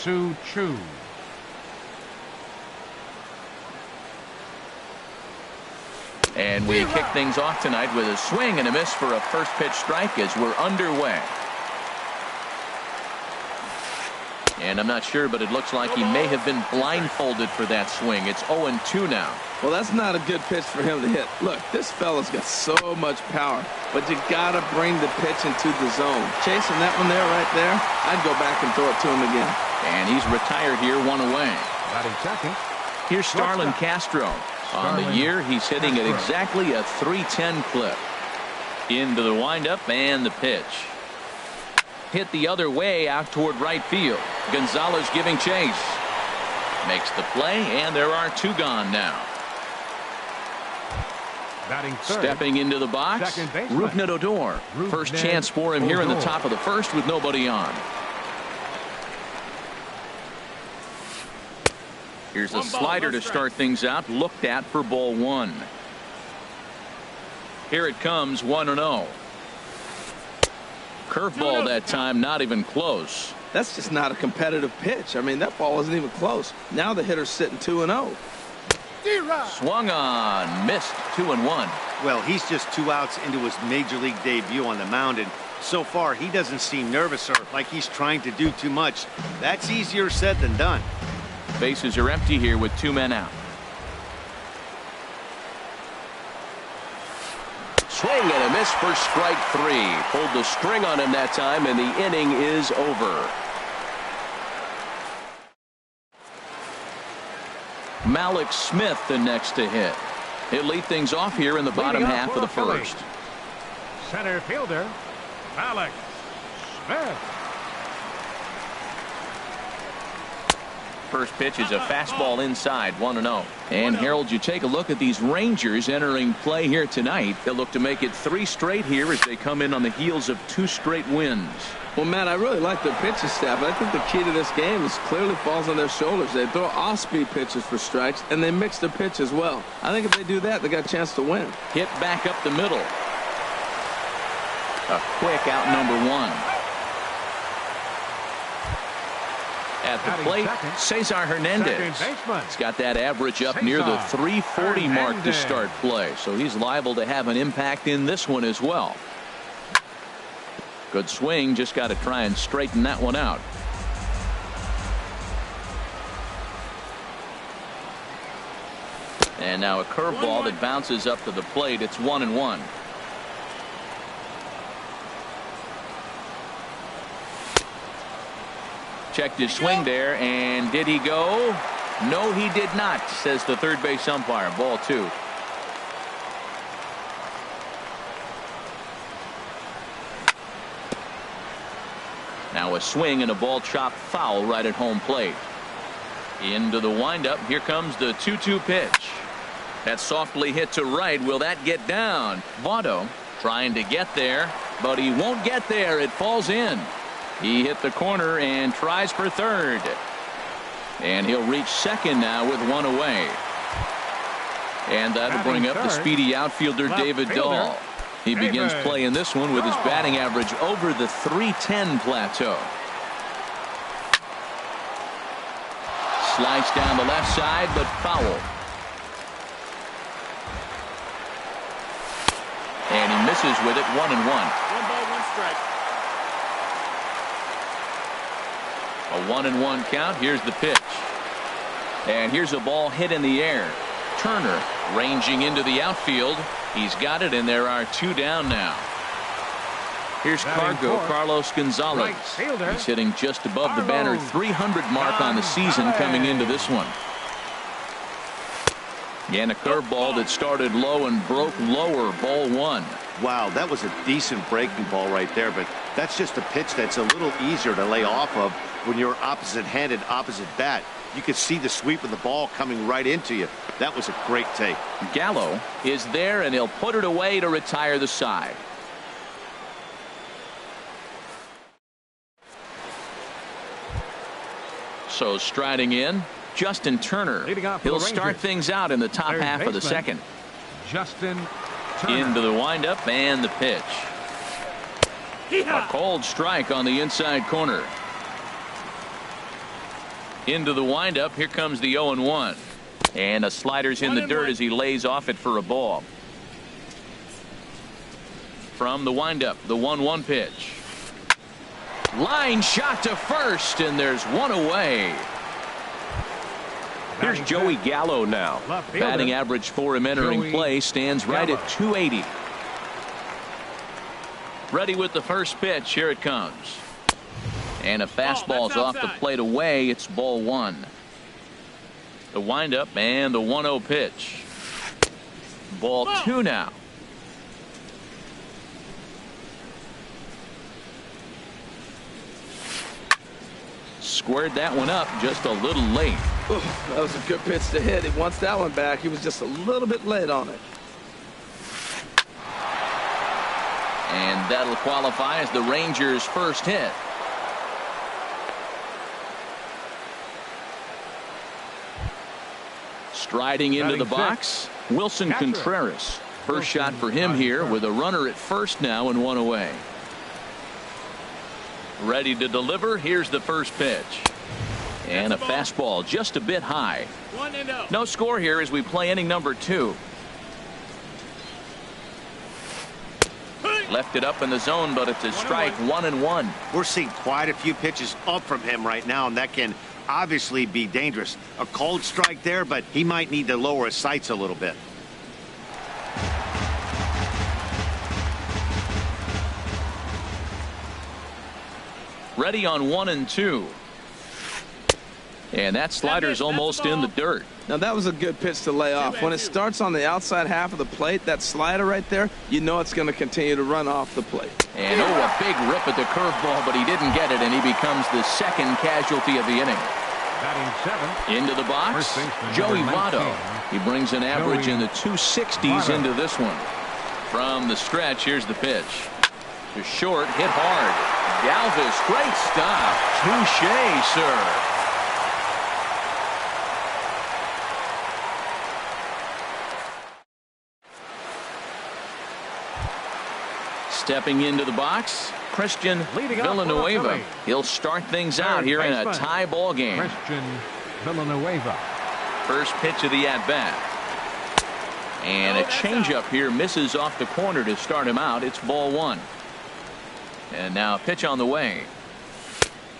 2-2. And we kick things off tonight with a swing and a miss for a first pitch strike as we're underway. And I'm not sure, but it looks like he may have been blindfolded for that swing. It's 0-2 now. Well, that's not a good pitch for him to hit. Look, this fella's got so much power, but you got to bring the pitch into the zone. Chasing that one there, right there, I'd go back and throw it to him again. And he's retired here, one away. Batting second. Here's Starlin Castro. On the year, he's hitting at exactly a .310 clip. Into the windup and the pitch. Hit the other way out toward right field. Gonzalez giving chase. Makes the play, and there are two gone now. Batting third. Stepping into the box, Rougned Odor. First chance for him here in the top of the first with nobody on. Here's a slider to start things out, looked at for ball one. Here it comes, 1-0. Curveball that time, not even close. That's just not a competitive pitch. I mean, that ball isn't even close. Now the hitter's sitting 2-0. Swung on, missed, 2-1. Well, he's just 2 outs into his major league debut on the mound, and so far he doesn't seem nervous or like he's trying to do too much. That's easier said than done. Bases are empty here with 2 men out. Swing and a miss for strike 3. Pulled the string on him that time, and the inning is over. Malik Smith the next to hit. He'll lead things off here in the bottom half of the first. Center fielder, Malik Smith. First pitch is a fastball inside, 1-0. And Harold, you take a look at these Rangers entering play here tonight. They'll look to make it 3 straight here as they come in on the heels of 2 straight wins. Well, Matt, I really like their pitching staff. I think the key to this game is clearly falls on their shoulders. They throw off-speed pitches for strikes, and they mix their pitch as well. I think if they do that, they got a chance to win. Hit back up the middle. A quick out, number 1. At the plate, Cesar Hernandez. He's got that average up near the 340 mark to start play, so he's liable to have an impact in this one as well. Good swing, just got to try and straighten that one out. And now a curveball that bounces up to the plate. It's 1-1. Checked his swing there, and did he go? No, he did not, says the third base umpire. Ball 2. Now a swing and a ball chopped foul right at home plate. Into the windup. Here comes the 2-2 pitch. That's softly hit to right. Will that get down? Votto trying to get there, but he won't get there. It falls in. He hit the corner and tries for third. And he'll reach second now with 1 away. And that'll bring up the speedy outfielder David Dahl. He begins playing this one with his batting average over the .310 plateau. Sliced down the left side, but foul. And he misses with it, 1-1. 1 ball, 1 strike. A 1-1 count. Here's the pitch. And here's a ball hit in the air. Turner ranging into the outfield. He's got it, and there are 2 down now. Here's Carlos Gonzalez. He's hitting just above the banner 300 mark on the season coming into this one. And a curveball that started low and broke lower, ball 1. Wow, that was a decent breaking ball right there, but that's just a pitch that's a little easier to lay off of when you're opposite-handed, opposite bat. You could see the sweep of the ball coming right into you. That was a great take. Gallo is there, and he'll put it away to retire the side. So striding in, Justin Turner. He'll start things out in the top half of the second. Justin Turner. Into the windup and the pitch. A cold strike on the inside corner. Into the windup. Here comes the 0-1. And a slider's in the dirt as he lays off it for a ball. From the windup, the 1-1 pitch. Line shot to first, and there's one away. Here's Joey Gallo now. Batting average for him entering play stands right at 280. Ready with the first pitch. Here it comes. And a fastball's off the plate away. It's ball one. The windup and the 1-0 pitch. Ball two now. Squared that one up just a little late. Ooh, that was a good pitch to hit. He wants that one back. He was just a little bit late on it. And that'll qualify as the Rangers' first hit. Striding into the box, Wilson Contreras. First shot for him here with a runner at first now and one away. Ready to deliver. Here's the first pitch. And a fastball just a bit high. No score here as we play inning number 2. Left it up in the zone, but it's a strike. 1-1. We're seeing quite a few pitches up from him right now, and that can obviously be dangerous. A cold strike there, but he might need to lower his sights a little bit. Ready on 1-2. And that slider's almost in the dirt. Now that was a good pitch to lay off. When it starts on the outside half of the plate, that slider right there, you know it's going to continue to run off the plate. And a big rip at the curveball, but he didn't get it, and he becomes the second casualty of the inning. Into the box, Joey Votto. He brings an average in the 260s into this one. From the stretch, here's the pitch. To short, hit hard. Galvis, great stop. Touche, sir. Stepping into the box, Christian Villanueva. He'll start things out here in a tie ball game. Christian Villanueva. First pitch of the at-bat. And a changeup here misses off the corner to start him out. It's ball one. And now a pitch on the way.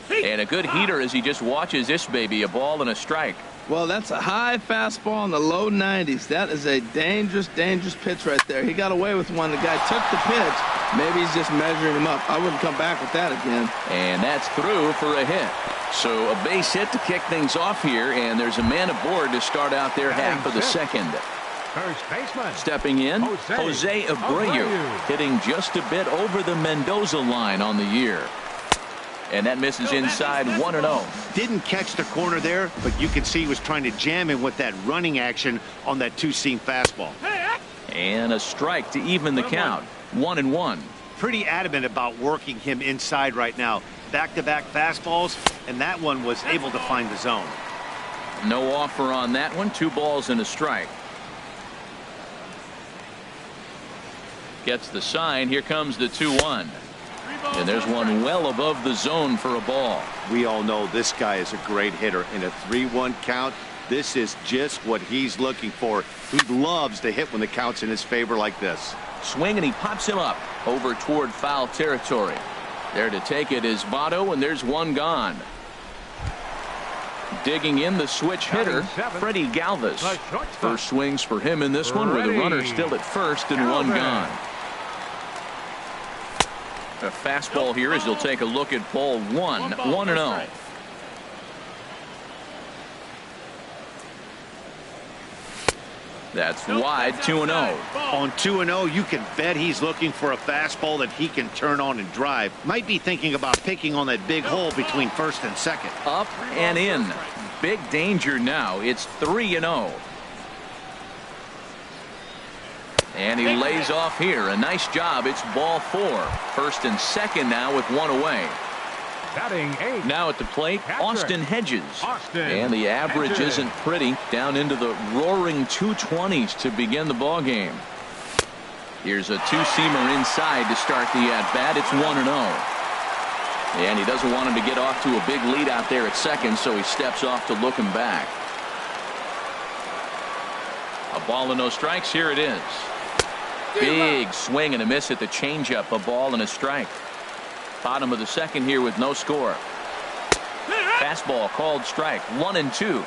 And a good heater as he just watches this baby. A ball and a strike. Well, that's a high fastball in the low 90s. That is a dangerous, dangerous pitch right there. He got away with one. The guy took the pitch. Maybe he's just measuring him up. I wouldn't come back with that again. And that's through for a hit. So a base hit to kick things off here. And there's a man aboard to start out their half of the second. First baseman. Stepping in, Jose Abreu. Hitting just a bit over the Mendoza line on the year. And that misses inside 1-0. Didn't catch the corner there, but you can see he was trying to jam him with that running action on that two-seam fastball. And a strike to even the count. 1-1. Pretty adamant about working him inside right now. Back-to-back fastballs, and that one was able to find the zone. No offer on that one. 2 balls and a strike. Gets the sign. Here comes the 2-1. And there's one well above the zone for a ball. We all know this guy is a great hitter. In a 3-1 count, this is just what he's looking for. He loves to hit when the count's in his favor like this. Swing, and he pops him up over toward foul territory. There to take it is Votto, and there's one gone. Digging in the switch hitter, Freddie Galvis. First swings for him in this one with a runner still at first and one gone. A fastball here as he'll take a look at ball one. 1-0. That's wide. 2-0. On 2-0, you can bet he's looking for a fastball that he can turn on and drive. Might be thinking about picking on that big hole between first and second. Up and in. Big danger now. It's 3-0. And he lays off here. A nice job. It's ball 4. First and second now with one away. Batting 8. Now at the plate, Austin Hedges. And the average isn't pretty. Down into the roaring 220s to begin the ball game. Here's a two-seamer inside to start the at-bat. It's 1-0. And he doesn't want him to get off to a big lead out there at second, so he steps off to look him back. A ball and no strikes. Here it is. Big swing and a miss at the changeup. A ball and a strike. Bottom of the second here with no score. Fastball called strike. 1-2.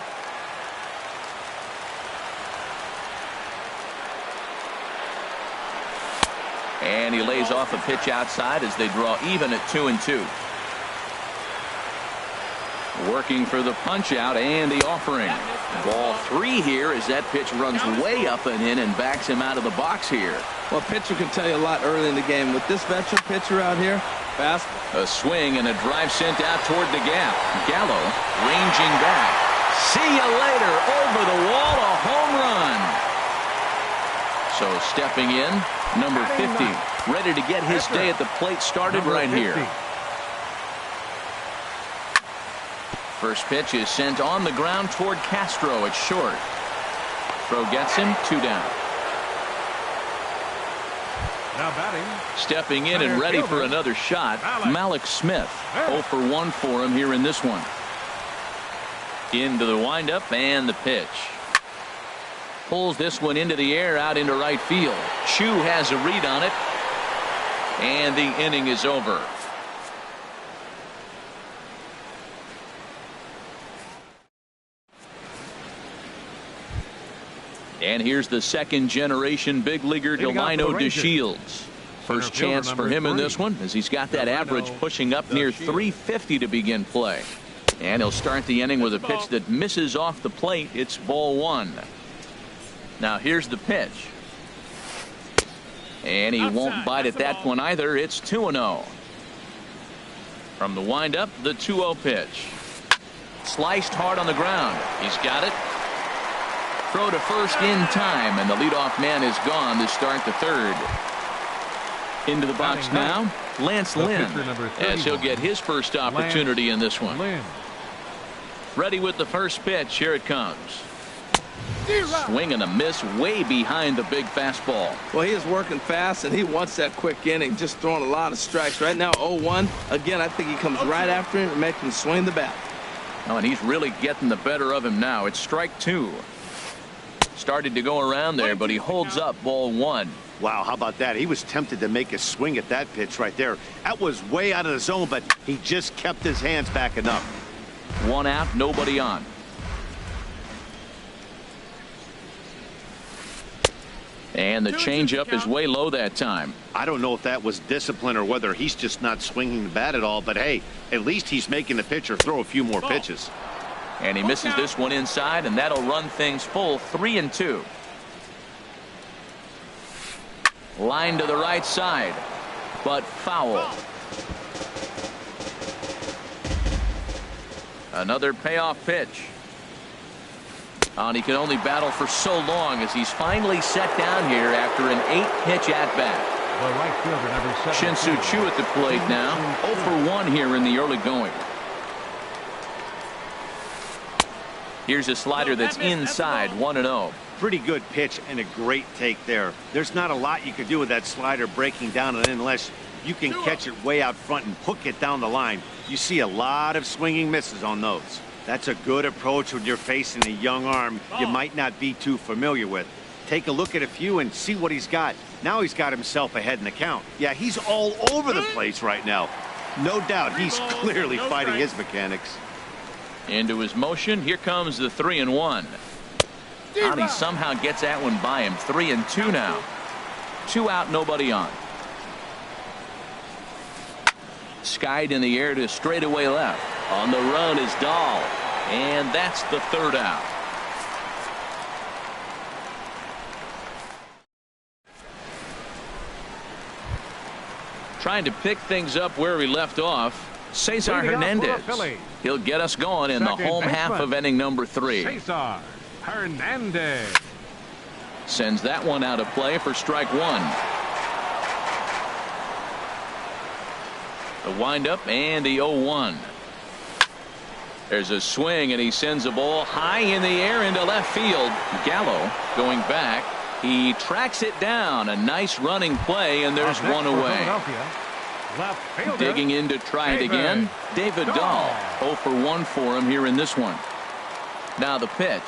And he lays off a pitch outside as they draw even at 2-2. Working for the punch out and the offering. Ball 3 here as that pitch runs way up and in and backs him out of the box here. Well, pitcher can tell you a lot early in the game. With this veteran pitcher out here, fast. A swing and a drive sent out toward the gap. Gallo ranging back. See you later. Over the wall, a home run. So stepping in, number 50, ready to get his day at the plate started right here. First pitch is sent on the ground toward Castro at short. Throw gets him, 2 down. Now batting. Stepping in and ready for another shot, Malik Smith. 0 for 1 for him here in this one. Into the windup and the pitch. Pulls this one into the air out into right field. Chu has a read on it. And the inning is over. And here's the second generation big leaguer Delino DeShields. First chance for him in this one as he's got that average pushing up near 350 to begin play. And he'll start the inning with a pitch that misses off the plate. It's ball 1. Now here's the pitch. And he won't bite at that one either. It's 2-0. From the windup, the 2-0 pitch. Sliced hard on the ground. He's got it. Throw to first in time, and the leadoff man is gone to start the third. Into the box now, Lance Lynn, as he'll get his first opportunity in this one. Ready with the first pitch. Here it comes. Swing and a miss way behind the big fastball. Well, he is working fast, and he wants that quick inning, just throwing a lot of strikes. Right now, 0-1. Again, I think he comes right after him and makes him swing the bat. Oh, and he's really getting the better of him now. It's strike 2. Started to go around there, but he holds up ball 1. Wow, how about that? He was tempted to make a swing at that pitch right there. That was way out of the zone, but he just kept his hands back enough. 1 out, nobody on. And the changeup is way low that time. I don't know if that was discipline or whether he's just not swinging the bat at all, but hey, at least he's making the pitcher throw a few more pitches. And he misses this one inside, and that'll run things full. 3-2. Line to the right side, but foul. Another payoff pitch. And he can only battle for so long as he's finally set down here after an 8-pitch at-bat. The right fielder, number 7. Shin-Soo Choo at the plate now. 0 for 1 here in the early going. Here's a slider that's inside. 1-0. Pretty good pitch and a great take there. There's not a lot you could do with that slider breaking down, and unless you can catch it way out front and hook it down the line, you see a lot of swinging misses on those. That's a good approach when you're facing a young arm you might not be too familiar with. Take a look at a few and see what he's got. Now he's got himself ahead in the count. Yeah, he's all over the place right now. No doubt he's clearly fighting his mechanics. Into his motion. Here comes the 3-1. And he somehow gets that one by him. 3-2 now. 2 out, nobody on. Skied in the air to straightaway left. On the run is Dahl. And that's the 3rd out. Trying to pick things up where we left off. Cesar Hernandez. He'll get us going in the home half of inning number 3. Cesar Hernandez sends that one out of play for strike 1. The windup and the 0-1. There's a swing, and he sends a ball high in the air into left field. Gallo going back. He tracks it down. A nice running play, and there's one away. Left fielder. Digging in to try it again. David Dahl. 0 for 1 for him here in this one. Now the pitch.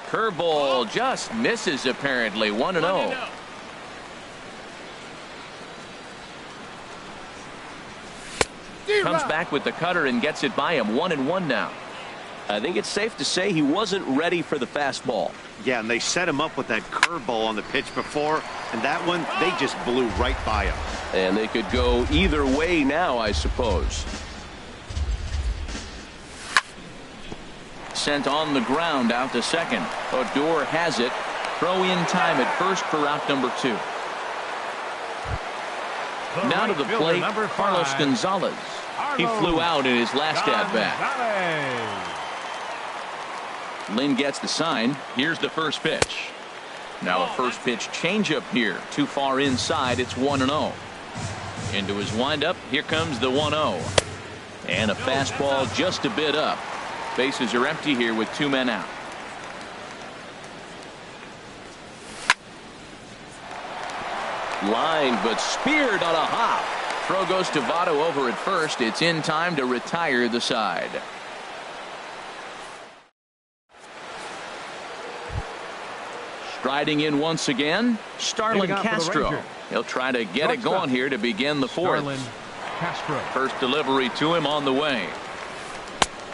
Curveball just misses apparently. 1-0. Comes back with the cutter and gets it by him. 1-1 now. I think it's safe to say he wasn't ready for the fastball. Yeah, and they set him up with that curveball on the pitch before, and that one, they just blew right by him. And they could go either way now, I suppose. Sent on the ground out to second. Odor has it. Throw in time at first for out number 2. Now to the plate, Carlos Gonzalez. He flew out in his last at-bat. Lynn gets the sign. Here's the first pitch. Now a first pitch changeup here. Too far inside. It's 1-0. Into his windup. Here comes the 1-0. And a fastball just a bit up. Bases are empty here with 2 men out. Line, but speared on a hop. Throw goes to Votto over at first. It's in time to retire the side. Striding in once again, Starlin Castro. He'll try to get it going here to begin the 4th. First delivery to him on the way.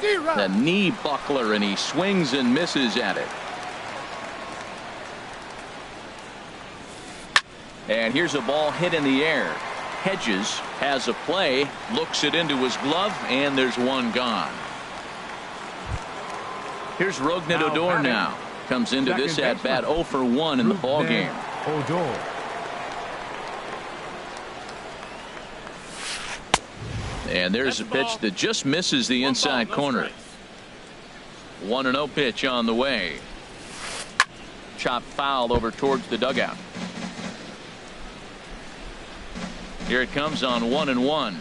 The knee buckler, and he swings and misses at it. And here's a ball hit in the air. Hedges has a play, looks it into his glove, and there's one gone. Here's Rougned Odor now. Comes into this at bat 0 for 1 in the ball game. Odor. And there's a pitch that just misses the inside corner. 1-0 pitch on the way. Chopped foul over towards the dugout. Here it comes on 1-1.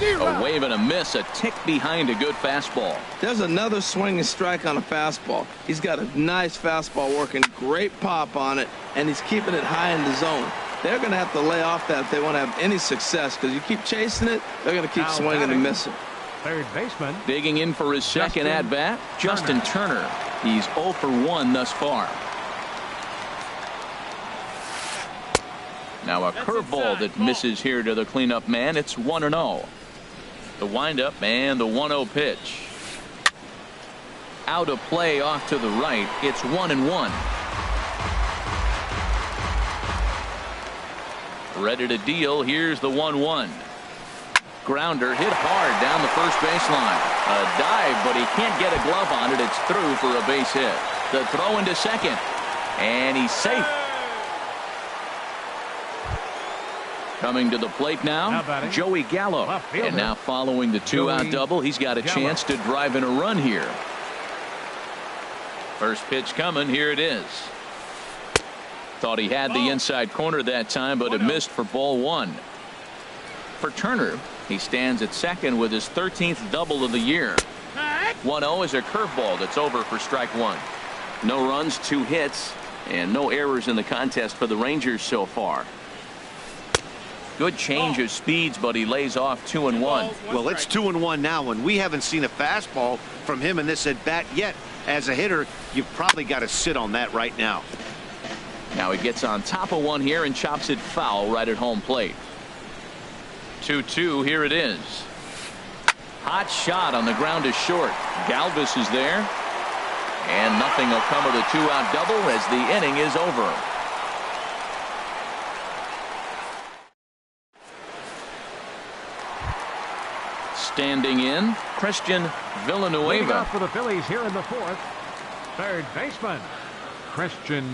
A wave and a miss, a tick behind a good fastball. There's another swing and strike on a fastball. He's got a nice fastball working, great pop on it, and he's keeping it high in the zone. They're going to have to lay off that if they want to have any success, because you keep chasing it, they're going to keep swinging and missing. Third baseman. Digging in for his second at-bat, Justin Turner. He's 0 for 1 thus far. Now a curveball that misses here to the cleanup man. It's 1-0. The windup and the 1-0 pitch. Out of play off to the right. It's 1-1. Ready to deal. Here's the 1-1. Grounder hit hard down the first baseline. A dive, but he can't get a glove on it. It's through for a base hit. The throw into second. And he's safe. Coming to the plate now, Joey Gallo. And now following the 2-out double, he's got a chance to drive in a run here. First pitch coming. Here it is. Thought he had the inside corner that time, but it missed for ball 1. For Turner, he stands at second with his 13th double of the year. 1-0 is a curveball that's over for strike 1. No runs, 2 hits, and no errors in the contest for the Rangers so far. Good change of speeds, but he lays off 2-1. Well, it's 2-1 now, and we haven't seen a fastball from him in this at bat yet. As a hitter, you've probably got to sit on that right now. Now he gets on top of one here and chops it foul right at home plate. 2-2. Here it is. Hot shot on the ground is short. Galvis is there, and nothing will come of the 2-out double as the inning is over. Standing in, Christian Villanueva. For the Phillies here in the 4th. Third baseman, Christian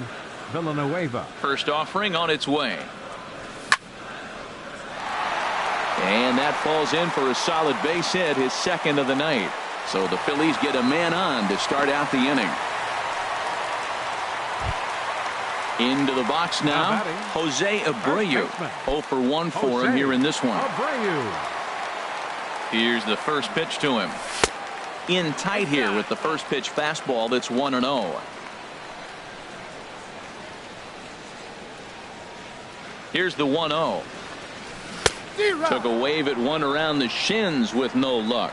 Villanueva. First offering on its way. And that falls in for a solid base hit, his second of the night. So the Phillies get a man on to start out the inning. Into the box now, Jose Abreu. 0 for 1 for him here in this one. Here's the first pitch to him. In tight here with the first pitch fastball. That's 1-0. Here's the 1-0. Took a wave at one around the shins with no luck.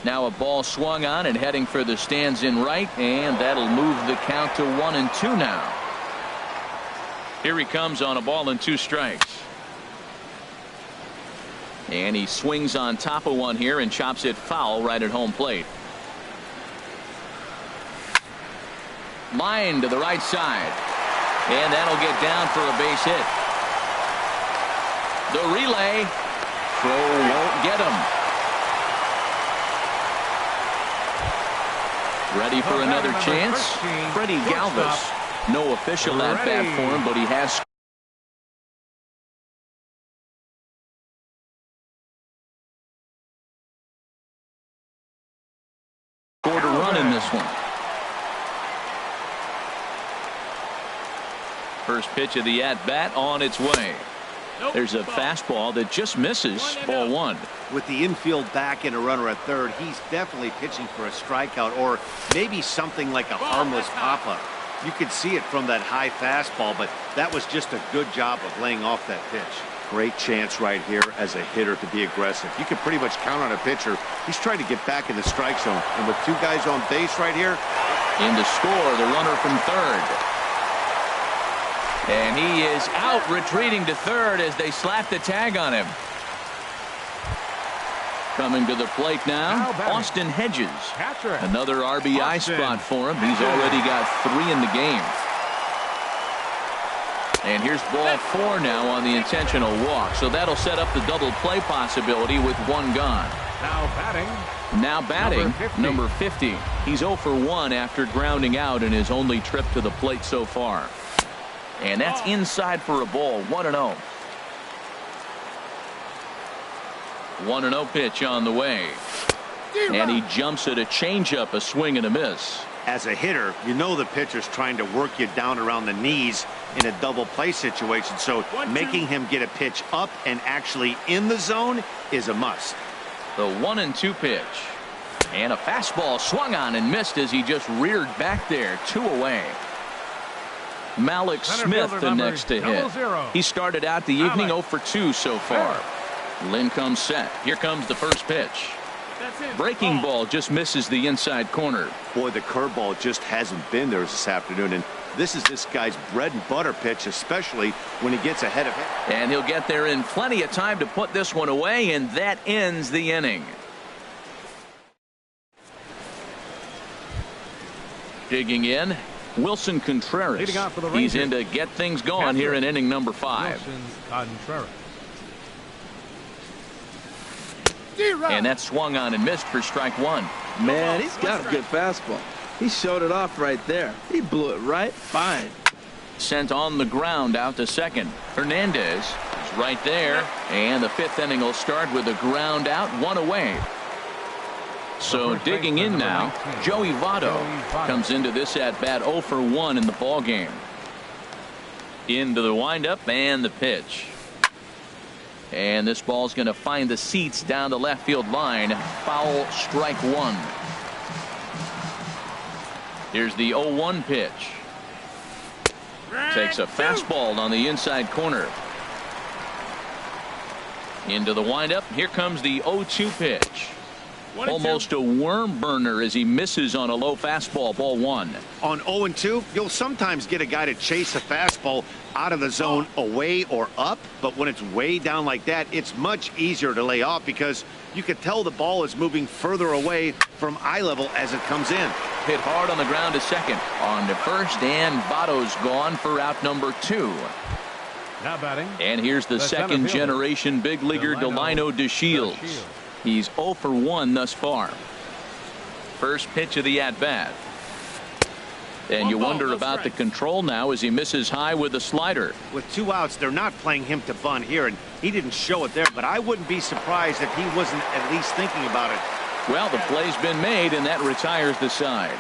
Now a ball swung on and heading for the stands in right, and that'll move the count to 1-2 now. Here he comes on a ball and 2 strikes. And he swings on top of one here and chops it foul right at home plate. Line to the right side. And that'll get down for a base hit. The relay. Throw won't get him. Ready for another chance? Freddie Galvis. No official at bat for him, but he has scored a run in this one. First pitch of the at-bat on its way. There's a fastball that just misses. Ball 1. With the infield back and a runner at third, he's definitely pitching for a strikeout or maybe something like a harmless pop-up. You could see it from that high fastball, but that was just a good job of laying off that pitch. Great chance right here as a hitter to be aggressive. You can pretty much count on a pitcher. He's trying to get back in the strike zone. And with 2 guys on base right here. In to score, the runner from third. And he is out, retreating to third as they slap the tag on him. Coming to the plate now, Austin Hedges. Another RBI spot for him. He's already got 3 in the game. And here's ball 4 now on the intentional walk. So that'll set up the double play possibility with 1 gone. Now batting, number 50. He's 0 for 1 after grounding out in his only trip to the plate so far. And that's inside for a ball. 1-0. 1-0 pitch on the way. And he jumps at a changeup, a swing and a miss. As a hitter, you know the pitcher's trying to work you down around the knees in a double play situation. So making him get a pitch up and actually in the zone is a must. The 1-2 pitch. And a fastball swung on and missed as he just reared back there. 2 away. Malik Smith the next to hit. He started out the evening 0 for 2 so far. Lynn comes set. Here comes the first pitch. Breaking ball just misses the inside corner. Boy, the curveball just hasn't been there this afternoon, and this is this guy's bread and butter pitch, especially when he gets ahead of it. And he'll get there in plenty of time to put this one away, and that ends the inning. Digging in, Wilson Contreras. He's in to get things going here in inning number 5. And that swung on and missed for strike 1. Man, he's got a good fastball. He showed it off right there. He blew it right fine. Sent on the ground out to second. Hernandez is right there. And the 5th inning will start with a ground out, 1 away. So digging in now, Joey Votto comes into this at bat 0 for 1 in the ball game. Into the windup and the pitch. And this ball's going to find the seats down the left field line. Foul, strike 1. Here's the 0-1 pitch. Takes a fastball on the inside corner. Into the windup. Here comes the 0-2 pitch. Almost a worm burner as he misses on a low fastball. Ball 1. On 0-2, you'll sometimes get a guy to chase a fastball out of the zone away or up, but when it's way down like that, it's much easier to lay off because you can tell the ball is moving further away from eye level as it comes in. Hit hard on the ground to second. On to first, and Votto's gone for out number 2. Now batting. And here's the second generation big leaguer Delino DeShields. He's 0 for 1 thus far. First pitch of the at-bat. And you wonder about the control now as he misses high with the slider. With 2 outs, they're not playing him to bunt here, and he didn't show it there, but I wouldn't be surprised if he wasn't at least thinking about it. Well, the play's been made, and that retires the side.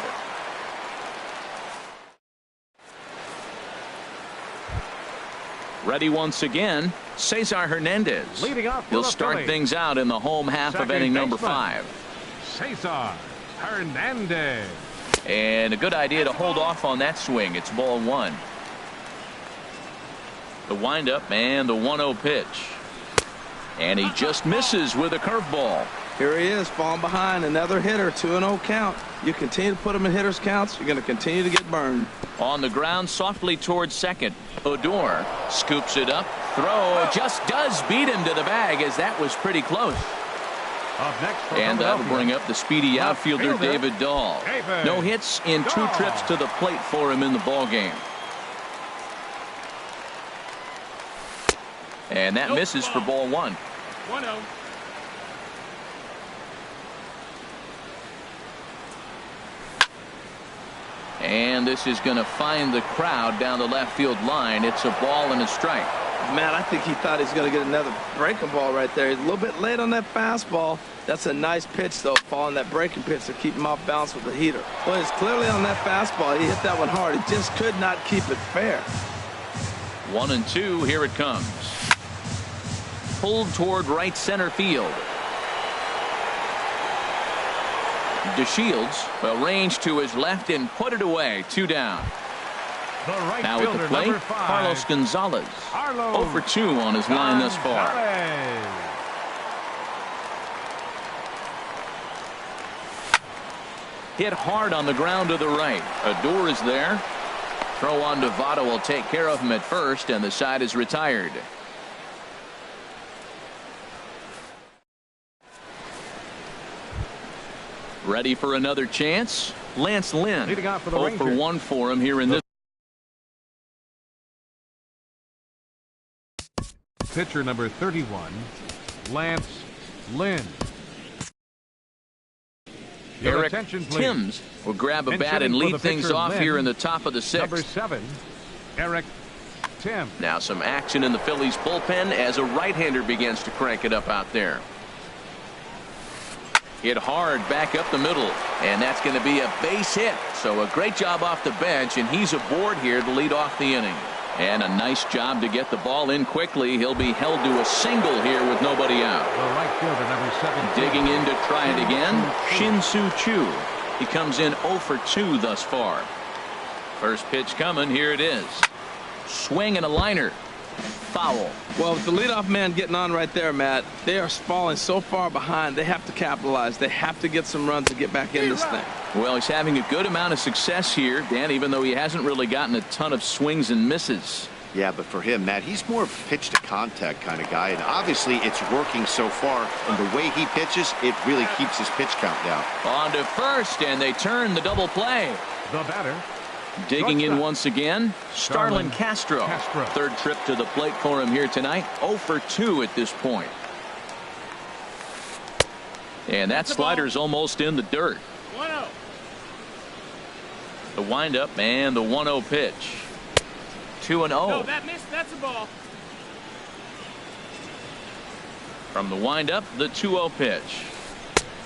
Ready once again, Cesar Hernandez. He'll start things out in the home half of inning number 5. Cesar Hernandez. And a good idea to hold off on that swing. It's ball one. The windup and the 1-0 pitch. And he just misses with a curveball. Here he is, falling behind. Another hitter, 2-0 count. You continue to put him in hitters' counts, you're going to continue to get burned. On the ground, softly towards second. Odor scoops it up. Throw just does beat him to the bag, as that was pretty close. Up next for And that'll bring up the speedy outfielder, fielder, David Dahl. David No hits in 2 Dahl. trips to the plate for him in the ballgame. And that misses for ball one. 1-0. And this is going to find the crowd down the left field line. It's a ball and a strike. Man, I think he thought he's going to get another breaking ball right there. He's a little bit late on that fastball. That's a nice pitch, though, following that breaking pitch to keep him off balance with the heater. Well, he's clearly on that fastball. He hit that one hard. He just could not keep it fair. 1-2. Here it comes. Pulled toward right center field. DeShields arranged to his left and put it away. 2 down. The right Now at the fielder, plate, number 5, Carlos Gonzalez. Carlos 0 for 2 on his line thus far. Gonzalez. Hit hard on the ground to the right. Odor is there. Throw on to Votto will take care of him at first, and the side is retired. Ready for another chance? Lance Lynn. Leading off for the 0 for Rangers. 1 for him here in this. Pitcher number 31, Lance Lynn. Your Eric attention, please. Timms will grab a And bat and sitting for lead the things pitcher, off Lynn, here in the top of the Number 6th. 7, Eric Timms. Now some action in the Phillies bullpen as a right-hander begins to crank it up out there. Hit hard back up the middle, and that's going to be a base hit. So a great job off the bench, and he's aboard here to lead off the inning. And a nice job to get the ball in quickly. He'll be held to a single here with nobody out. The right fielder, number 7. Digging in to try it again, Shin-Soo Choo. He comes in 0 for 2 thus far. First pitch coming. Here it is. Swing and a liner. Foul. Well, with the leadoff man getting on right there, Matt, they are falling so far behind. They have to capitalize. They have to get some runs to get back in this thing. Well, he's having a good amount of success here, Dan, even though he hasn't really gotten a ton of swings and misses. Yeah, but for him, Matt, he's more of a pitch to contact kind of guy, and obviously it's working so far, and the way he pitches, it really keeps his pitch count down. On to first, and they turn the double play. The batter, Digging in Shortstop. once again, Starlin Castro. Castro. Third trip to the plate for him here tonight. 0 for 2 at this point. And that slider's almost in the dirt. 1-0. The windup and the 1-0 pitch. 2-0. No, that missed. That's a ball. From the windup, the 2-0 pitch.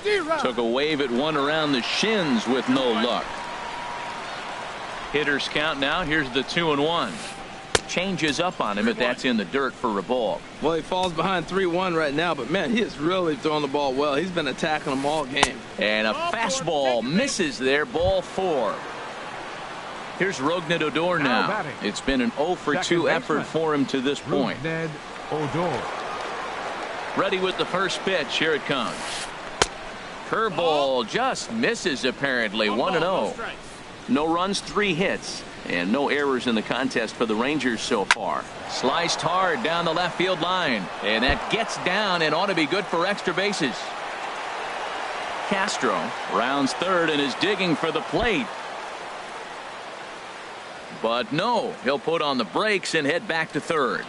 0. Took a wave at one around the shins with no luck. Hitters count now. Here's the 2-1. Changes up on him, but that's in the dirt for a ball. Well, he falls behind 3-1 right now, but, man, he is really throwing the ball well. He's been attacking them all game. And a fastball misses there. Ball 4. Here's Rougned Odor now. batting. It's been an 0 for 2 Second effort baseman. for him to this point. Rougned Odor. Ready with the first pitch. Here it comes. Curveball just misses apparently. 1-0. No runs, 3 hits, and no errors in the contest for the Rangers so far. Sliced hard down the left field line, and that gets down and ought to be good for extra bases. Castro rounds third and is digging for the plate. But no, he'll put on the brakes and head back to third.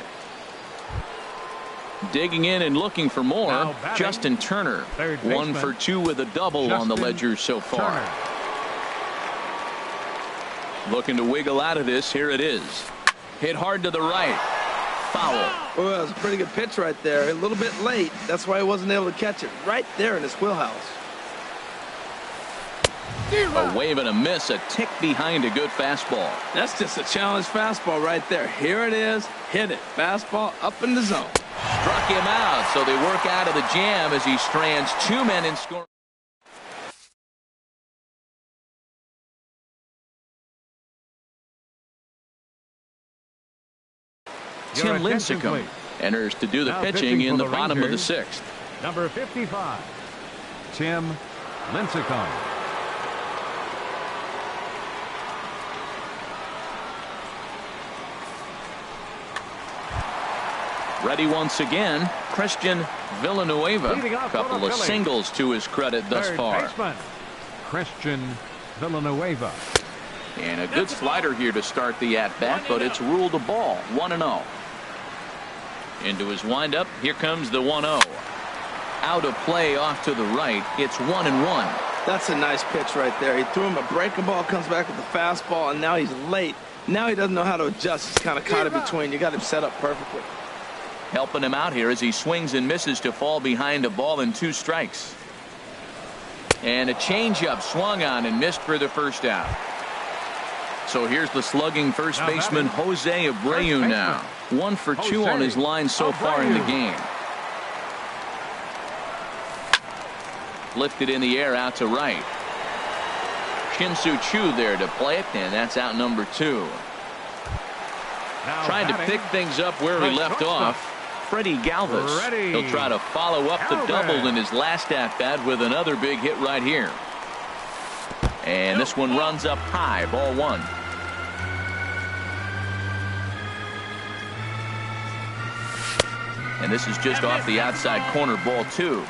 Digging in and looking for more, Now batting, Justin Turner. third 1 baseman, for 2 with a double on the Justin ledger so far. Turner. Looking to wiggle out of this. Here it is. Hit hard to the right. Foul. Well, that was a pretty good pitch right there. A little bit late. That's why he wasn't able to catch it right there in his wheelhouse. A wave and a miss. A tick behind a good fastball. That's just a challenge fastball right there. Here it is. Hit it. Fastball up in the zone. Struck him out. So they work out of the jam as he strands 2 men in scoring. Tim Lincecum enters to do the pitching in the bottom of the 6th. Number 55, Tim Lincecum. Ready once again, Christian Villanueva. A couple of singles to his credit thus far. Baseman, Christian Villanueva. And a good slider here to start the at-bat, but it's ruled a ball. 1-0. Into his windup. Here comes the 1-0. Out of play off to the right. It's 1-1. That's a nice pitch right there. He threw him a breaking ball, comes back with a fastball, and now he's late. Now he doesn't know how to adjust. He's kind of caught in between. You got him set up perfectly. Helping him out here as he swings and misses to fall behind a ball and 2 strikes. And a changeup swung on and missed for the first out. So here's the slugging first baseman Jose Abreu now. 1 for 2 on his line so far in the game. Lifted in the air out to right. Shin-Soo Choo there to play it, and that's out number 2. Trying to pick things up where he left off. Freddie Galvis. He'll try to follow up the double in his last at-bat with another big hit right here. And this one runs up high, ball 1. And this is just off the outside corner, ball 2.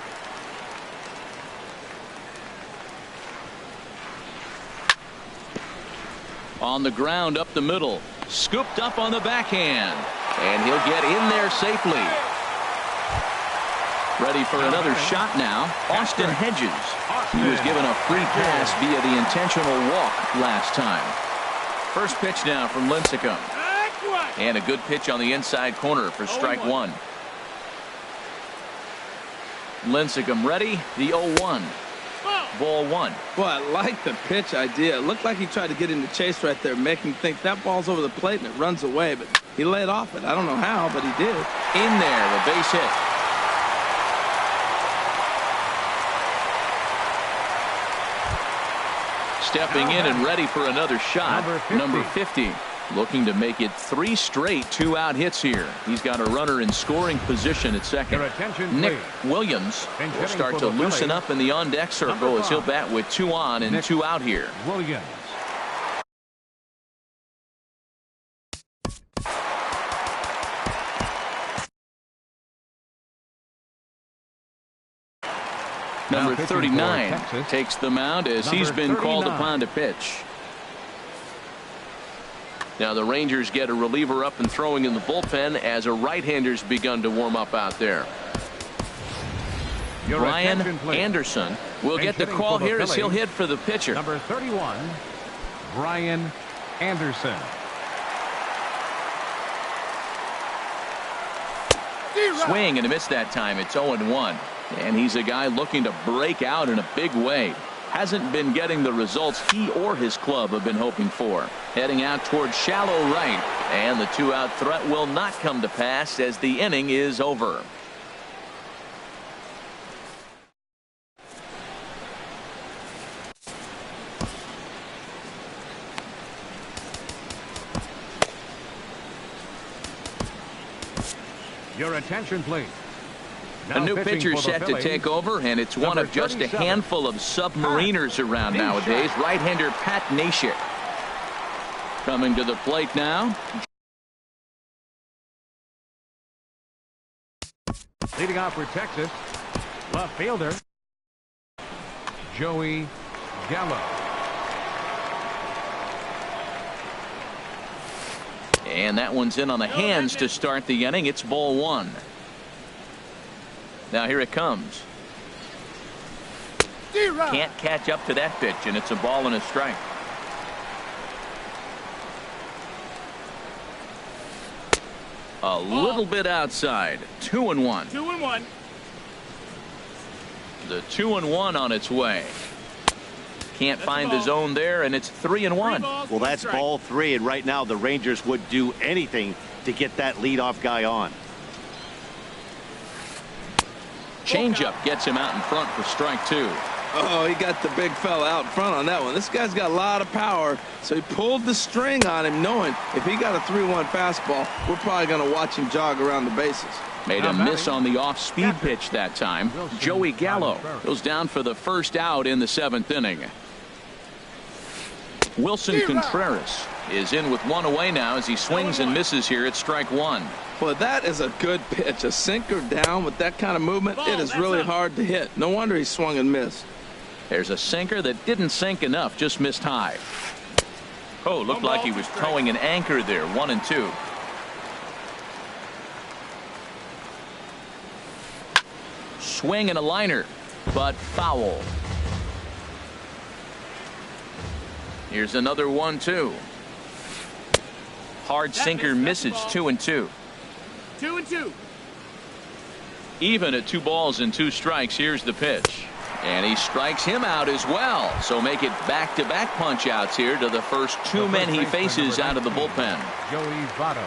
On the ground up the middle. Scooped up on the backhand. And he'll get in there safely. Ready for another shot now. Austin Hedges. He was given a free pass via the intentional walk last time. First pitch now from Lincecum. And a good pitch on the inside corner for strike 1. Lincecum ready. The 0-1. Ball 1. Boy, I like the pitch idea. It looked like he tried to get in the chase right there, making him think that ball's over the plate and it runs away, but he laid off it. I don't know how, but he did. In there, the base hit. Stepping in and ready for another shot. Number 50. Looking to make it 3 straight 2-out hits here. He's got a runner in scoring position at second. Nick Williams will start to loosen up in the on-deck circle as he'll bat with 2 on and 2 out here. Williams. Number 39 takes the mound as he's been called upon to pitch. Now the Rangers get a reliever up and throwing in the bullpen as a right-hander's begun to warm up out there. Brian Anderson will get the call here as he'll hit for the pitcher. Number 31, Brian Anderson. Swing and a miss that time. It's 0-1. And he's a guy looking to break out in a big way. Hasn't been getting the results he or his club have been hoping for. Heading out towards shallow right. And the 2-out threat will not come to pass as the inning is over. Your attention, please. A new pitcher set to take over, and it's one of just a handful of submariners around nowadays. Right-hander Pat Neshek coming to the plate now. Leading off for Texas, left fielder Joey Gallo. And that one's in on the hands to start the inning. It's ball 1. Now here it comes. Can't catch up to that pitch, and it's a ball and a strike. A little bit outside. 2-1. 2-1. The 2-1 on its way. Can't find the zone there, and it's 3-1. Well, that's ball 3, and right now the Rangers would do anything to get that leadoff guy on. Changeup gets him out in front for strike 2. Oh, he got the big fella out front on that one. This guy's got a lot of power, so he pulled the string on him, knowing if he got a 3-1 fastball, we're probably going to watch him jog around the bases. Made a miss on the off-speed pitch that time. Joey Gallo goes down for the first out in the 7th inning. Wilson Contreras is in with one away now as he swings and misses here at strike one. Well, that is a good pitch. A sinker down with that kind of movement, it is really hard to hit. No wonder he swung and missed. There's a sinker that didn't sink enough, just missed high. Oh, looked like he was towing an anchor there. 1-2. Swing and a liner, but foul. Here's another 1-2. Hard sinker misses. 2-2. 2-2. Even at 2 balls and 2 strikes. Here's the pitch. And he strikes him out as well. So make it back-to-back punch outs here to the first 2 men he faces out of the bullpen. Joey Votto.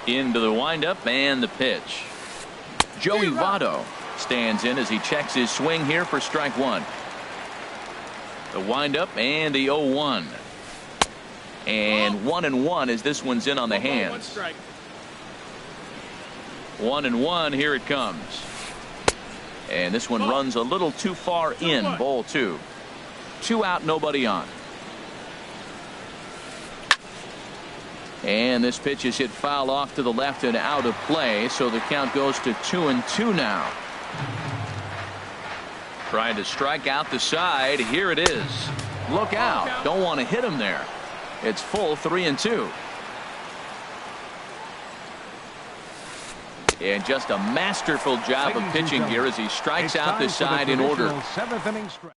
Into the windup and the pitch. Joey Votto stands in as he checks his swing here for strike one. The windup and the 0-1. And 1-1 as this one's in on the hands. 1-1. Here it comes. And this one runs a little too far in. Ball 2. 2 out, nobody on. And this pitch is hit foul off to the left and out of play, so the count goes to 2-2 now. Trying to strike out the side. Here it is. Look out. Don't want to hit him there. It's full 3-2. And just a masterful job of pitching here as he strikes out the side in order. 7th inning stretch.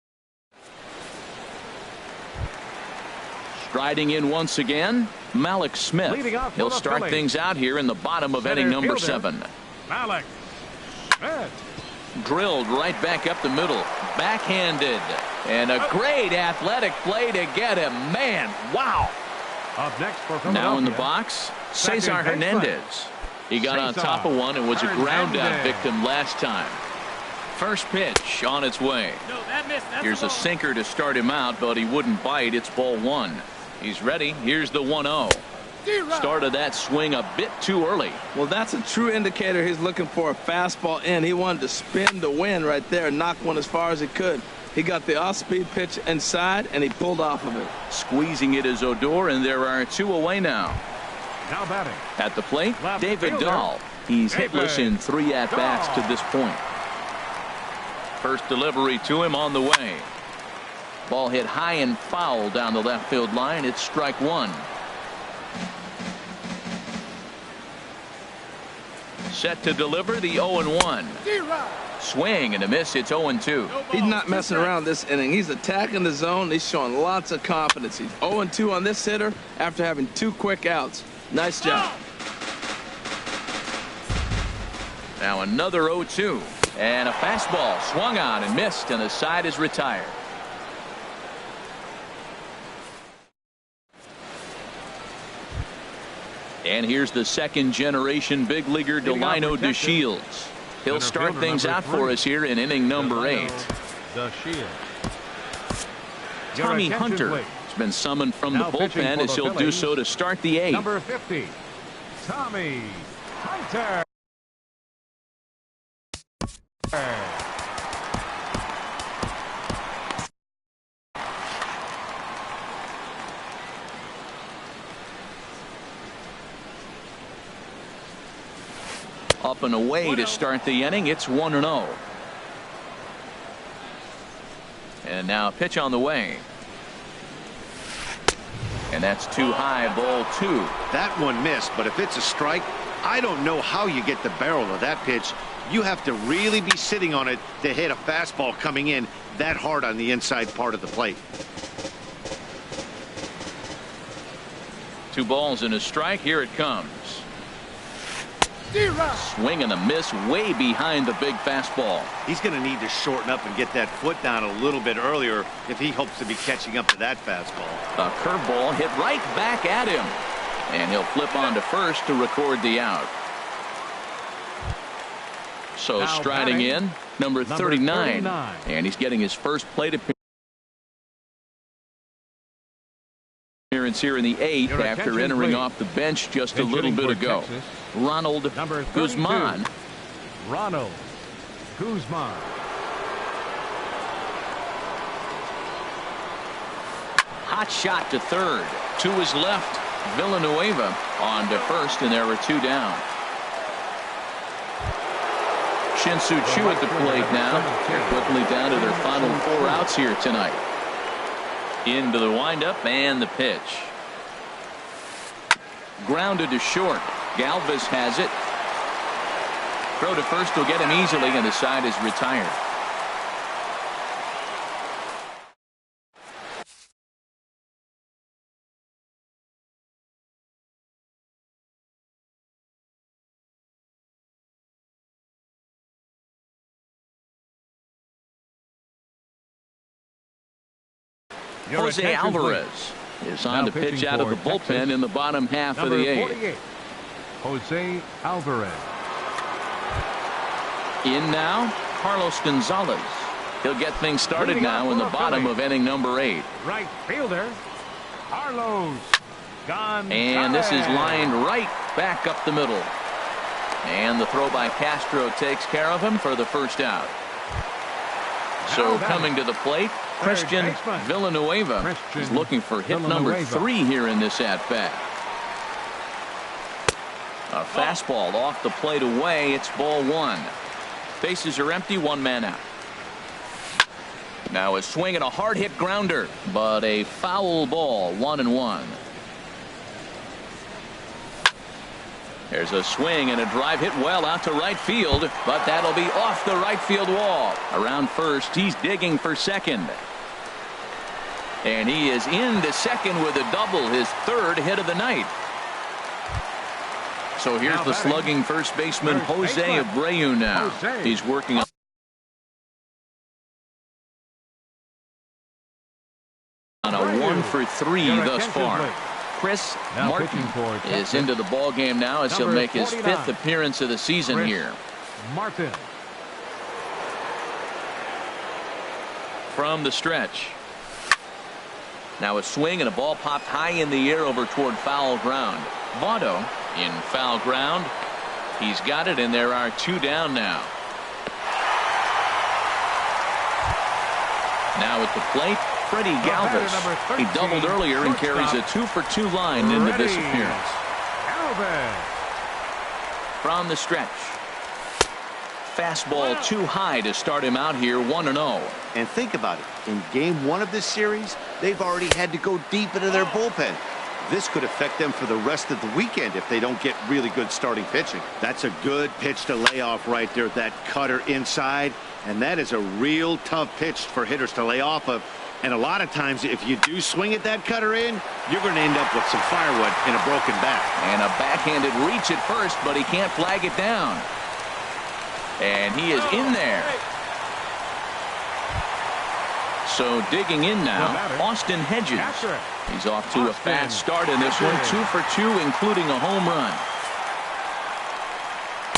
Striding in once again, Malik Smith. He'll start things out here in the bottom of inning number 7. Malik Smith. Drilled right back up the middle. Backhanded. And a great athletic play to get him. Man, wow. Up next for now in the box, Cesar Hernandez. He got on top of one and was a ground out victim last time. First pitch on its way. Here's a sinker to start him out, but he wouldn't bite. It's ball 1. He's ready. Here's the 1-0. Started that swing a bit too early. Well, that's a true indicator he's looking for a fastball in. He wanted to spin to win right there, knock one as far as he could. He got the off-speed pitch inside, and he pulled off of it. Squeezing it is Odor, and there are 2 away now. Now batting. At the plate, David Dahl. He's hitless in 3 at-bats to this point. First delivery to him on the way. Ball hit high and foul down the left field line. It's strike 1. Set to deliver the 0-1. Swing and a miss. It's 0-2. He's not messing around this inning. He's attacking the zone. He's showing lots of confidence. He's 0-2 on this hitter after having 2 quick outs. Nice job. Now another 0-2. And a fastball swung on and missed, and the side is retired. And here's the second-generation big leaguer Delino DeShields. He'll start things out for us here in inning number 8. Tommy Hunter has been summoned from the bullpen as he'll do so to start the 8th. Number 50, Tommy Hunter. Up and away to start the inning. It's 1-0. And now a pitch on the way. And that's too high. Ball 2. That one missed, but if it's a strike, I don't know how you get the barrel of that pitch. You have to really be sitting on it to hit a fastball coming in that hard on the inside part of the plate. 2 balls and a strike. Here it comes. Swing and a miss way behind the big fastball. He's going to need to shorten up and get that foot down a little bit earlier if he hopes to be catching up to that fastball. A curveball hit right back at him. And he'll flip on to first to record the out. So Now striding batting, in, number 39. 39. And he's getting his first plate appearance here in the 8th Your after attention, entering please. off the bench just a Pitch little hitting bit for ago. Texas, Ronald number 32. Guzman. Ronald Guzman. Hot shot to third. To his left. Villanueva on to first, and there were 2 down. Shin-Soo Choo at the plate now. They're quickly down to their final 4 outs here tonight. Into the windup and the pitch. Grounded to short. Galvis has it. Throw to first will get him easily, and the side is retired. Your Jose attention, Alvarez is on Now to pitch pitching out of for the bullpen Texas, in the bottom half of number the 8th. 48. Jose Alvarez. In now, Carlos Gonzalez. He'll get things started Leading now off in the for bottom Philly. of inning number 8. Right fielder Carlos Gonzalez. And this is lined right back up the middle. And the throw by Castro takes care of him for the first out. So Now coming to the plate, Christian baseman. Villanueva Christian is looking for hit number Villanueva. 3 here in this at-bat. A fastball off the plate away. It's ball 1. Bases are empty. 1 man out. Now a swing and a hard hit grounder, but a foul ball. 1-1. There's a swing and a drive hit well out to right field, but that'll be off the right field wall. Around first, he's digging for second. And he is into second with a double, his 3rd hit of the night. So here's Now the batting, slugging first baseman first Jose baseman. Abreu now. Jose. He's working on a Abreu. 1-for-3 Your thus attention, far. please. Chris Now Martin pitching for is Texas, into the ball game now as he'll number make his 49. 5th appearance of the season Chris here. Martin. From the stretch. Now a swing and a ball popped high in the air over toward foul ground. Votto in foul ground. He's got it, and there are 2 down now. Now at the plate, Freddie batter Galvis. number He 13, doubled earlier and carries a shortstop, 2-for-2 line into this Freddie appearance. Galvis. From the stretch. Fastball too high to start him out here 1-0. And think about it. In game 1 of this series, they've already had to go deep into their bullpen. This could affect them for the rest of the weekend if they don't get really good starting pitching. That's a good pitch to lay off right there. That cutter inside. And that is a real tough pitch for hitters to lay off of. And a lot of times, if you do swing at that cutter in, you're going to end up with some firewood in a broken bat. And a backhanded reach at first, but he can't flag it down. And he is in there. So digging in now, Austin Hedges. He's off to a fast start in this one. 2 for 2, including a home run.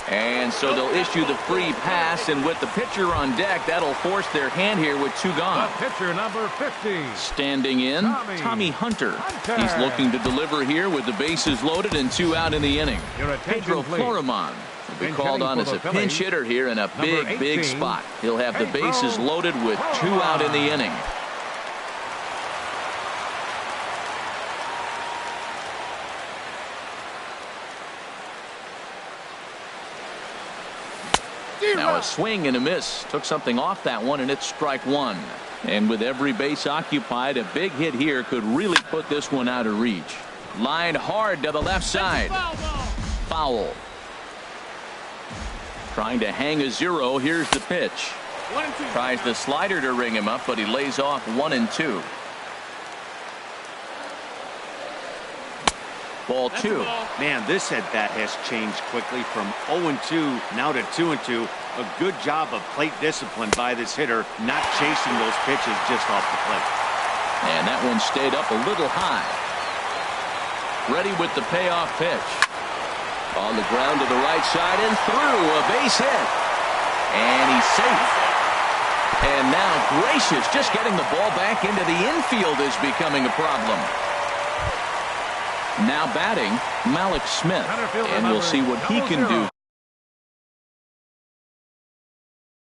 And so they'll issue the free pass, and with the pitcher on deck, that'll force their hand here with 2 gone. The pitcher number 50. Standing in, Tommy Hunter. He's looking to deliver here with the bases loaded and 2 out in the inning. Your attention, Pedro please. Florimon will be Pinch called hitting on for as the a Phillies, pinch hitter here in a number big 18, spot. He'll have the Pedro bases loaded with 2 out in the inning. Now a swing and a miss. Took something off that one, and it's strike 1. And with every base occupied, a big hit here could really put this one out of reach. Lined hard to the left side. Foul. Trying to hang a 0. Here's the pitch. 1-2. Tries the slider to ring him up, but he lays off 1-2. Ball 2. Man, this at bat has changed quickly from 0-2 now to 2-2. A good job of plate discipline by this hitter, not chasing those pitches just off the plate. And that one stayed up a little high. Ready with the payoff pitch. On the ground to the right side and through. A base hit. And he's safe. And now, gracious, just getting the ball back into the infield is becoming a problem. Now batting, Malik Smith. And we'll see what he can do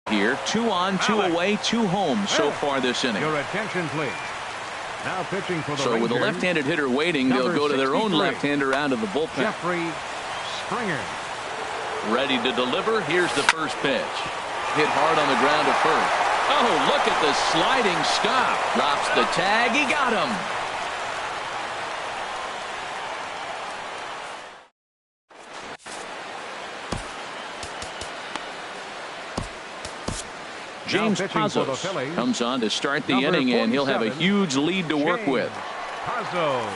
here. 2 on, 2 away, 2 home so far this inning. Your attention, please. Now pitching for the So with a Rangers, left-handed hitter waiting, they'll number go to their own 63, left-hander out of the bullpen. Jeffrey Springer. Ready to deliver. Here's the first pitch. Hit hard on the ground to first. Oh, look at the sliding stop. Drops the tag. He got him. James pitching for the Pazos Phillies, comes on to start the number inning, and he'll have a 47, huge lead to work James with. Pazos.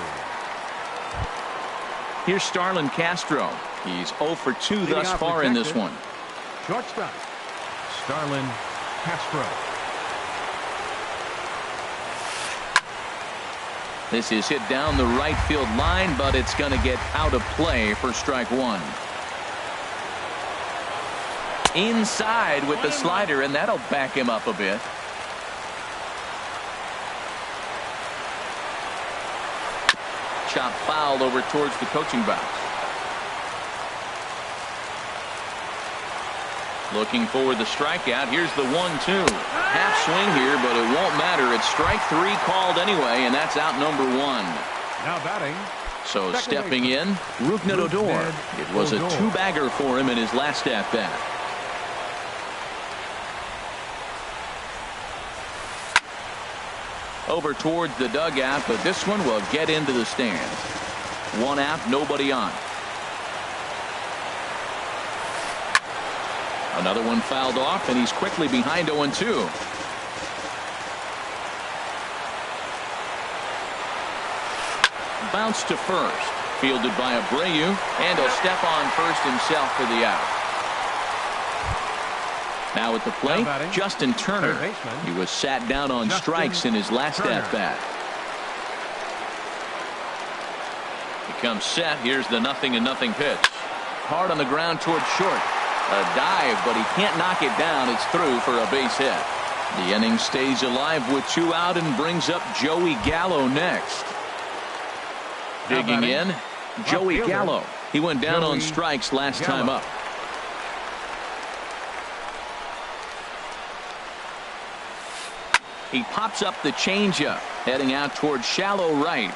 Here's Starlin Castro. He's 0 for 2 Leading thus off far in this protected. one. Shortstop, Starlin Castro. This is hit down the right field line, but it's going to get out of play for strike 1. Inside with the slider, and that'll back him up a bit. Chop foul over towards the coaching box. Looking for the strikeout. Here's the 1-2. Half swing here, but it won't matter. It's strike 3 called anyway, and that's out number 1. Now batting. So Second stepping in, Rougned Odor. It was a 2-bagger for him in his last at-bat. Over towards the dugout, but this one will get into the stands. 1 out, nobody on. Another one fouled off, and he's quickly behind 0-2. Bounce to first. Fielded by Abreu, and he'll step on first himself for the out. Now at the plate, Justin Turner. He was sat down on strikes in his last at-bat. He comes set. Here's the 0-0 pitch. Hard on the ground towards short. A dive, but he can't knock it down. It's through for a base hit. The inning stays alive with 2 out and brings up Joey Gallo next. Digging in, Joey Gallo. He went down on strikes last time up. He pops up the changeup, heading out towards shallow right.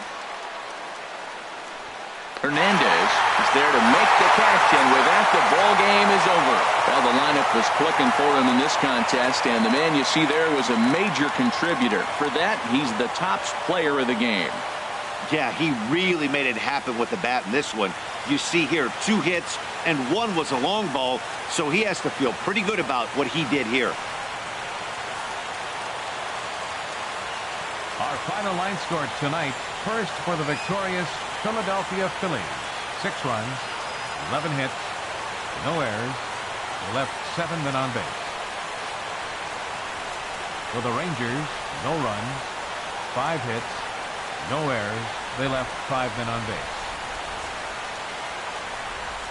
Hernandez is there to make the catch, and with that, the ball game is over. Well, the lineup was clicking for him in this contest, and the man you see there was a major contributor. For that, he's the top player of the game. Yeah, he really made it happen with the bat in this one. You see here 2 hits, and 1 was a long ball, so he has to feel pretty good about what he did here. Our final line score tonight. First for the victorious Philadelphia Phillies. 6 runs, 11 hits, no errors. They left 7 men on base. For the Rangers, no runs, 5 hits, no errors. They left 5 men on base.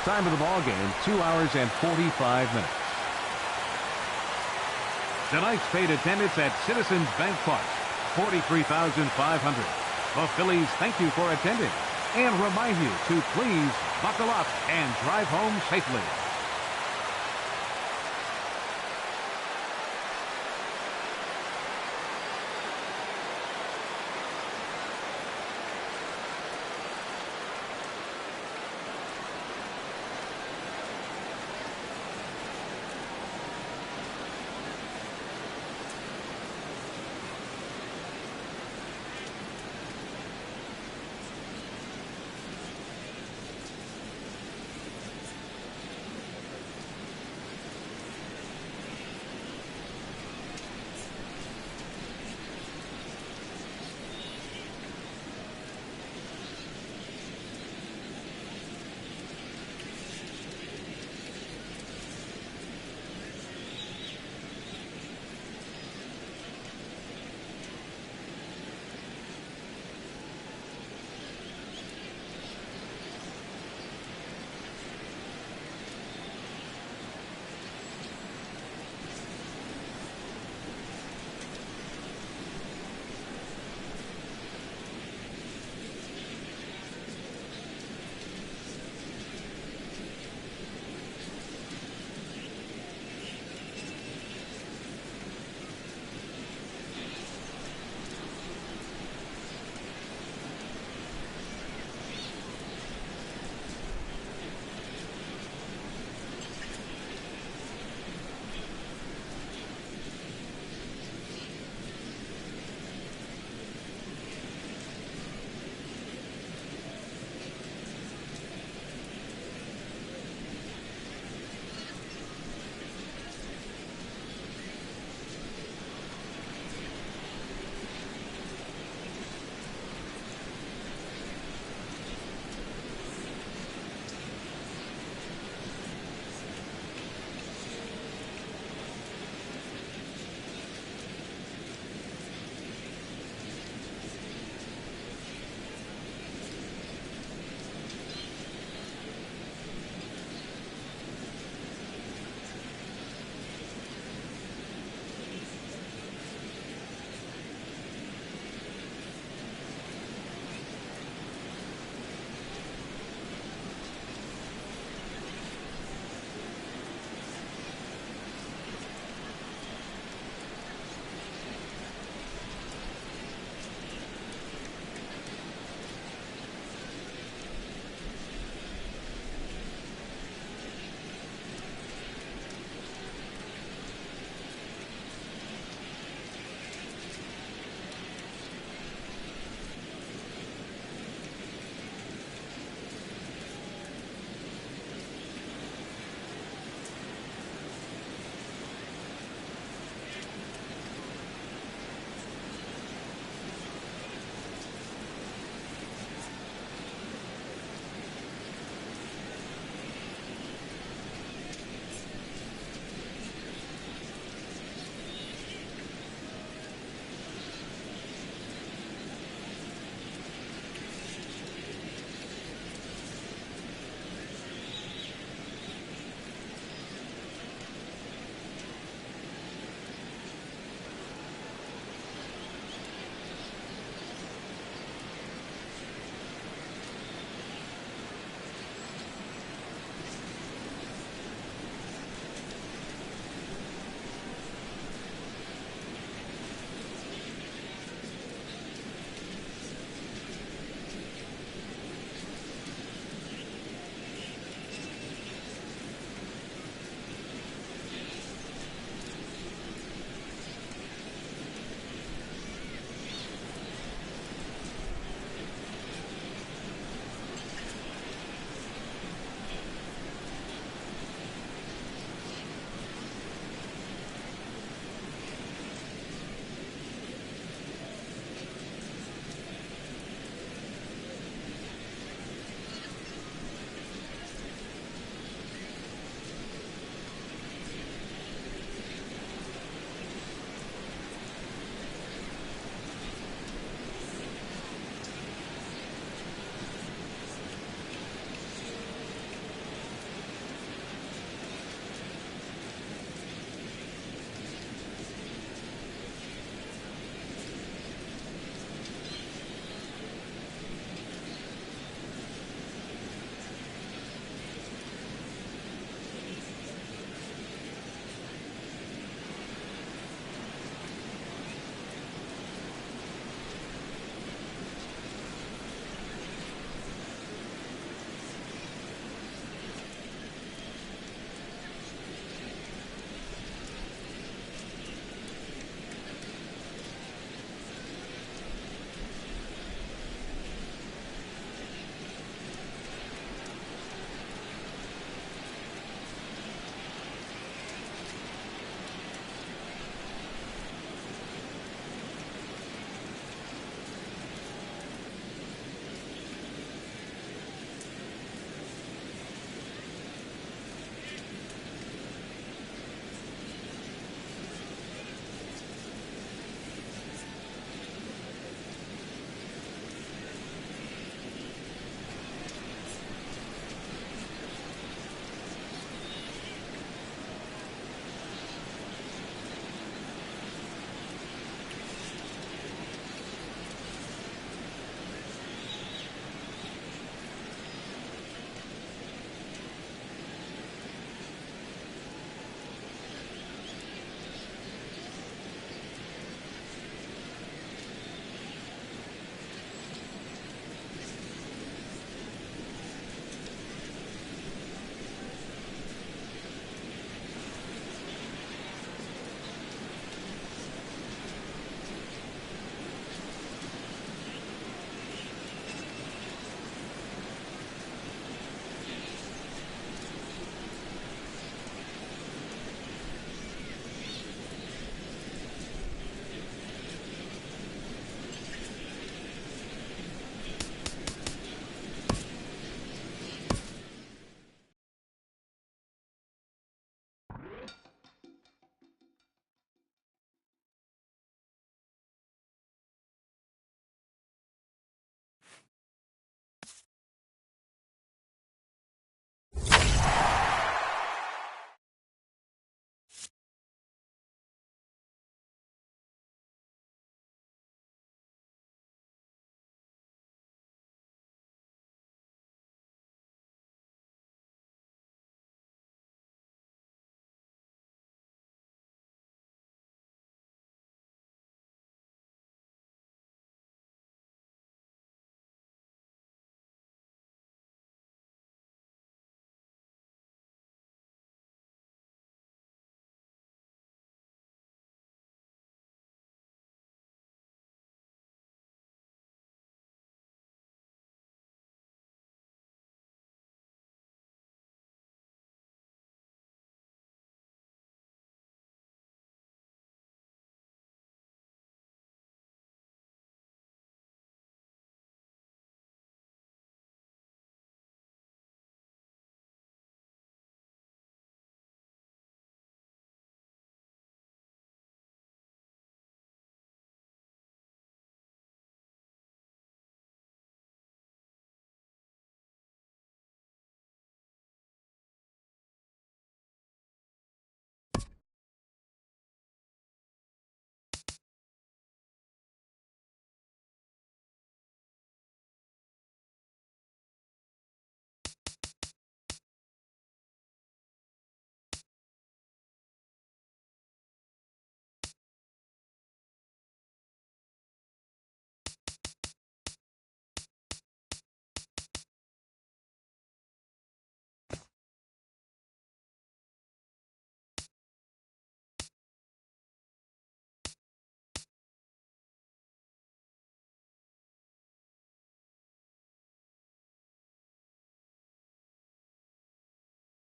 Time of the ball game, 2 hours and 45 minutes. Tonight's paid attendance at Citizens Bank Park, 43,500. The Phillies thank you for attending and remind you to please buckle up and drive home safely.